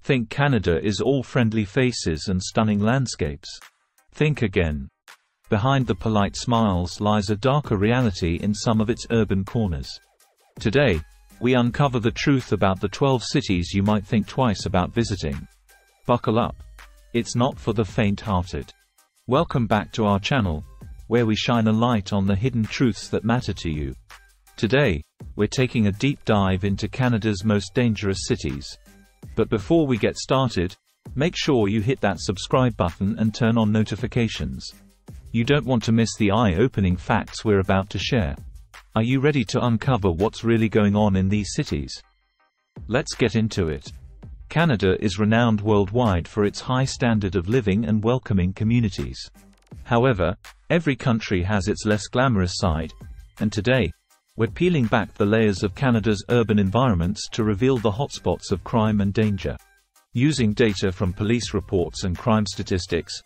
Think Canada is all friendly faces and stunning landscapes? Think again. Behind the polite smiles lies a darker reality in some of its urban corners. Today, we uncover the truth about the 12 cities you might think twice about visiting. Buckle up. It's not for the faint-hearted. Welcome back to our channel, where we shine a light on the hidden truths that matter to you. Today, we're taking a deep dive into Canada's most dangerous cities. But before we get started, make sure you hit that subscribe button and turn on notifications. You don't want to miss the eye-opening facts we're about to share. Are you ready to uncover what's really going on in these cities? Let's get into it. Canada is renowned worldwide for its high standard of living and welcoming communities. However, every country has its less glamorous side, and today, we're peeling back the layers of Canada's urban environments to reveal the hotspots of crime and danger. Using data from police reports and crime statistics,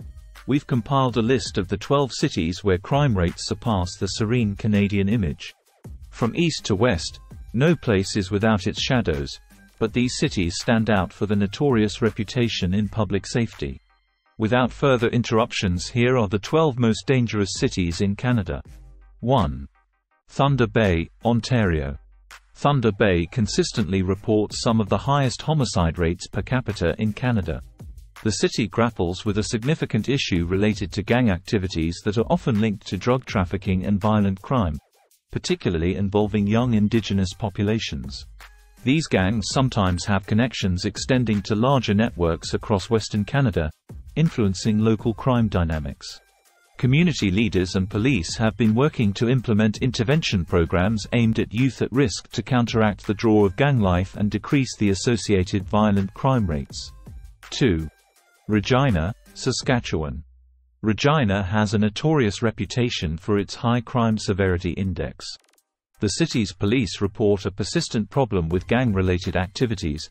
we've compiled a list of the 12 cities where crime rates surpass the serene Canadian image. From east to west, no place is without its shadows, but these cities stand out for the notorious reputation in public safety. Without further interruptions, here are the 12 most dangerous cities in Canada. 1. Thunder Bay, Ontario. Thunder Bay consistently reports some of the highest homicide rates per capita in Canada. The city grapples with a significant issue related to gang activities that are often linked to drug trafficking and violent crime, particularly involving young Indigenous populations. These gangs sometimes have connections extending to larger networks across Western Canada, influencing local crime dynamics. Community leaders and police have been working to implement intervention programs aimed at youth at risk to counteract the draw of gang life and decrease the associated violent crime rates. 2. Regina, Saskatchewan. Regina has a notorious reputation for its high crime severity index. The city's police report a persistent problem with gang-related activities,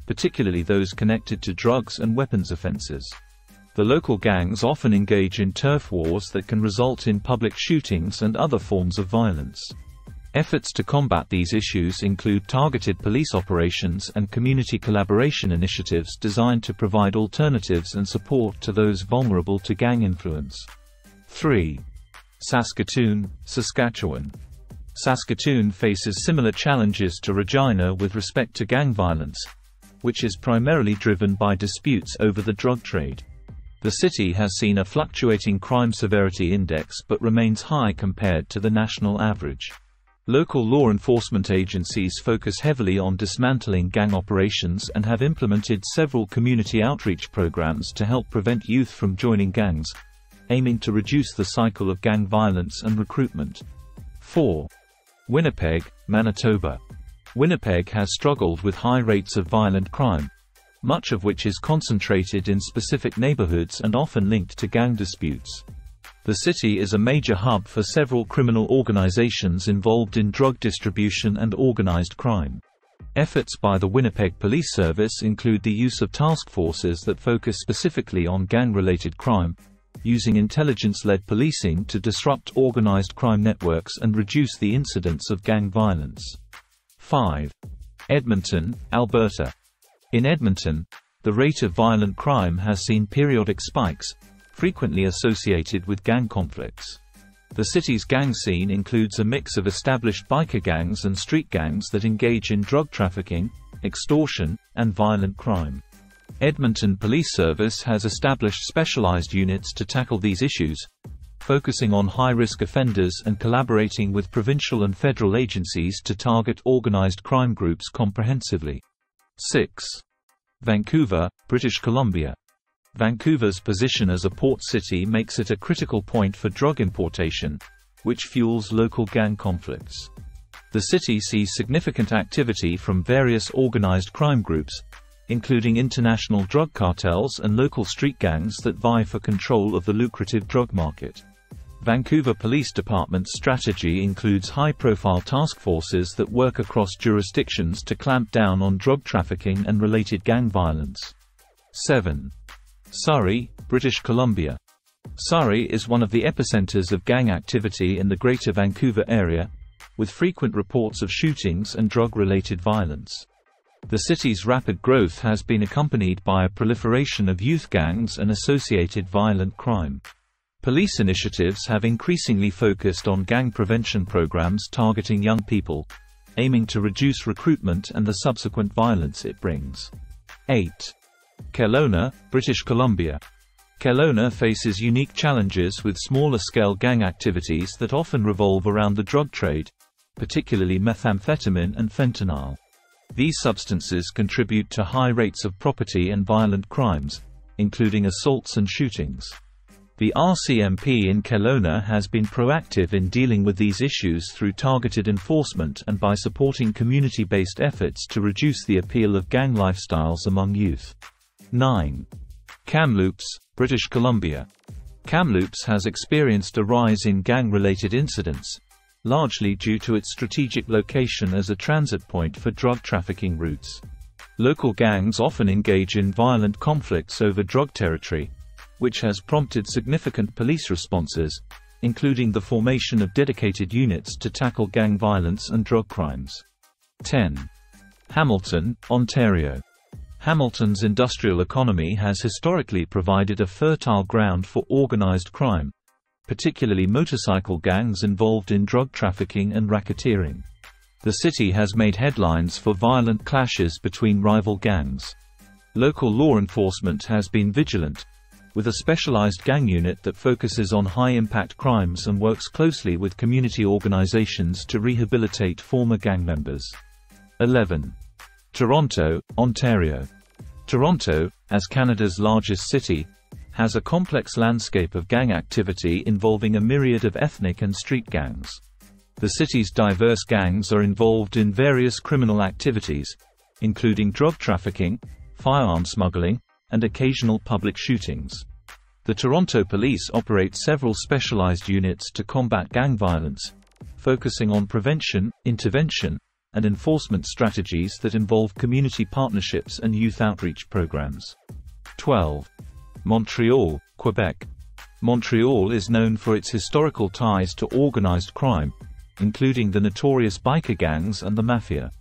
particularly those connected to drugs and weapons offenses. The local gangs often engage in turf wars that can result in public shootings and other forms of violence. Efforts to combat these issues include targeted police operations and community collaboration initiatives designed to provide alternatives and support to those vulnerable to gang influence. 3. Saskatoon, Saskatchewan. Saskatoon faces similar challenges to Regina with respect to gang violence, which is primarily driven by disputes over the drug trade. The city has seen a fluctuating crime severity index but remains high compared to the national average. Local law enforcement agencies focus heavily on dismantling gang operations and have implemented several community outreach programs to help prevent youth from joining gangs, aiming to reduce the cycle of gang violence and recruitment. 4. Winnipeg, Manitoba. Winnipeg has struggled with high rates of violent crime, much of which is concentrated in specific neighborhoods and often linked to gang disputes. The city is a major hub for several criminal organizations involved in drug distribution and organized crime. Efforts by the Winnipeg Police Service include the use of task forces that focus specifically on gang-related crime, using intelligence-led policing to disrupt organized crime networks and reduce the incidence of gang violence. 5. Edmonton, Alberta. In Edmonton, the rate of violent crime has seen periodic spikes, frequently associated with gang conflicts. The city's gang scene includes a mix of established biker gangs and street gangs that engage in drug trafficking, extortion, and violent crime. Edmonton Police Service has established specialized units to tackle these issues, focusing on high-risk offenders and collaborating with provincial and federal agencies to target organized crime groups comprehensively. 6. Vancouver, British Columbia. Vancouver's position as a port city makes it a critical point for drug importation, which fuels local gang conflicts. The city sees significant activity from various organized crime groups, including international drug cartels and local street gangs that vie for control of the lucrative drug market. Vancouver Police Department's strategy includes high-profile task forces that work across jurisdictions to clamp down on drug trafficking and related gang violence. 7. Surrey, British Columbia. Surrey is one of the epicenters of gang activity in the Greater Vancouver area, with frequent reports of shootings and drug-related violence. The city's rapid growth has been accompanied by a proliferation of youth gangs and associated violent crime. Police initiatives have increasingly focused on gang prevention programs targeting young people, aiming to reduce recruitment and the subsequent violence it brings. 8. Kelowna, British Columbia. Kelowna faces unique challenges with smaller-scale gang activities that often revolve around the drug trade, particularly methamphetamine and fentanyl. These substances contribute to high rates of property and violent crimes, including assaults and shootings. The RCMP in Kelowna has been proactive in dealing with these issues through targeted enforcement and by supporting community-based efforts to reduce the appeal of gang lifestyles among youth. 9. Kamloops, British Columbia. Kamloops has experienced a rise in gang-related incidents, largely due to its strategic location as a transit point for drug trafficking routes. Local gangs often engage in violent conflicts over drug territory, which has prompted significant police responses, including the formation of dedicated units to tackle gang violence and drug crimes. 10. Hamilton, Ontario. Hamilton's industrial economy has historically provided a fertile ground for organized crime, particularly motorcycle gangs involved in drug trafficking and racketeering. The city has made headlines for violent clashes between rival gangs. Local law enforcement has been vigilant, with a specialized gang unit that focuses on high-impact crimes and works closely with community organizations to rehabilitate former gang members. 11. Toronto, Ontario. Toronto, as Canada's largest city, has a complex landscape of gang activity involving a myriad of ethnic and street gangs. The city's diverse gangs are involved in various criminal activities, including drug trafficking, firearm smuggling, and occasional public shootings. The Toronto Police operate several specialized units to combat gang violence, focusing on prevention, intervention, and enforcement strategies that involve community partnerships and youth outreach programs. 12. Montreal, Quebec. Montreal is known for its historical ties to organized crime, including the notorious biker gangs and the mafia.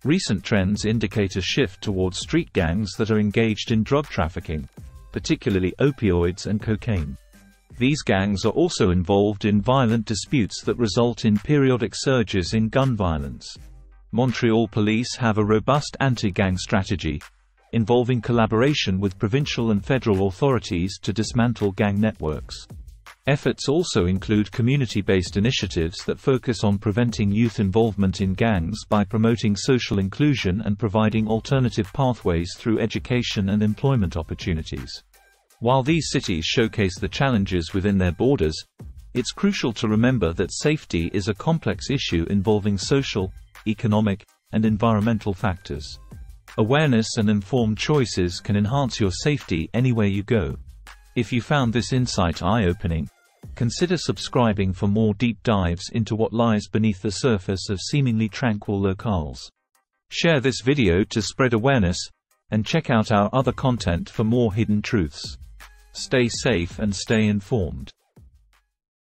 Recent trends indicate a shift towards street gangs that are engaged in drug trafficking, particularly opioids and cocaine. These gangs are also involved in violent disputes that result in periodic surges in gun violence. Montreal police have a robust anti-gang strategy, involving collaboration with provincial and federal authorities to dismantle gang networks. Efforts also include community-based initiatives that focus on preventing youth involvement in gangs by promoting social inclusion and providing alternative pathways through education and employment opportunities. While these cities showcase the challenges within their borders, it's crucial to remember that safety is a complex issue involving social, economic, and environmental factors. Awareness and informed choices can enhance your safety anywhere you go. If you found this insight eye-opening, consider subscribing for more deep dives into what lies beneath the surface of seemingly tranquil locales. Share this video to spread awareness, and check out our other content for more hidden truths. Stay safe and stay informed.